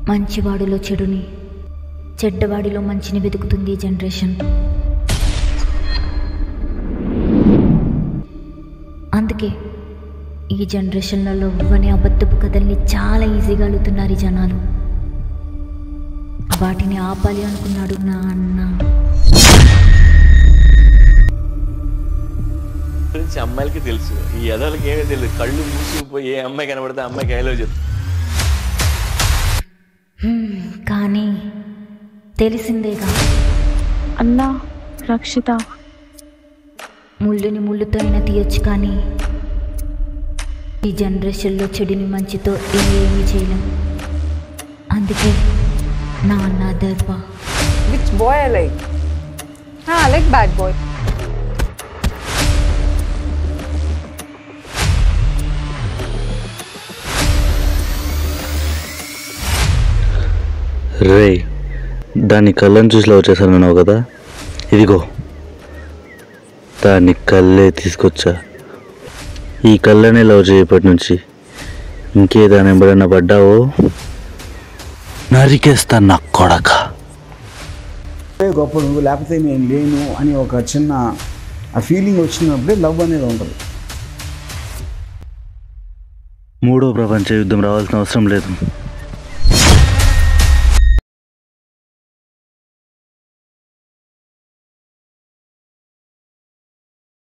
మంచివాడిలో చెడుని, చెడ్డవాడిలో మంచిని వెతుకుతుంది ఈ జనరేషన్. అందుకే ఈ జనరేషన్లో లవ్ అనే అబద్ధపు కథల్ని చాలా ఈజీగా అల్లుతున్నారు ఈ జనాలు. వాటిని ఆపాలి అనుకున్నాడు నా అన్న. అమ్మాయిలకి తెలుసు, ఈ ఎదలకి ఏమీ తెలియదు. కళ్ళు మూసుకుపోయి ఏ అమ్మాయి కనబడితే అమ్మాయికి ఐలో చెప్తారు. కానీ తెలిసిందేగా అన్నా రక్షిత, ముళ్ళుని ముళ్ళుతో అయినా తీయొచ్చు, కానీ ఈ జనరేషన్లో చెడుని మంచితో ఏమీ చేయలేం. అందుకే నా అన్న దర్వ. Which boy I like? I like bad boy. రే, దాని కళ్ళని చూసి లవ్ చేశాను అన్నావు కదా, ఇదిగో దాని కళ్ళే తీసుకొచ్చా. ఈ కళ్ళనే లవ్ చేయప్పటి నుంచి ఇంకేదాని ఎంబడన్నా పడ్డావో నరికేస్తా నా కొడక. గొప్ప నువ్వు లేకపోతే నేను లేను అని ఒక చిన్న ఆ ఫీలింగ్ వచ్చినప్పుడే లవ్ అనేది ఉంటుంది. మూడో ప్రపంచ యుద్ధం రావాల్సిన అవసరం లేదు.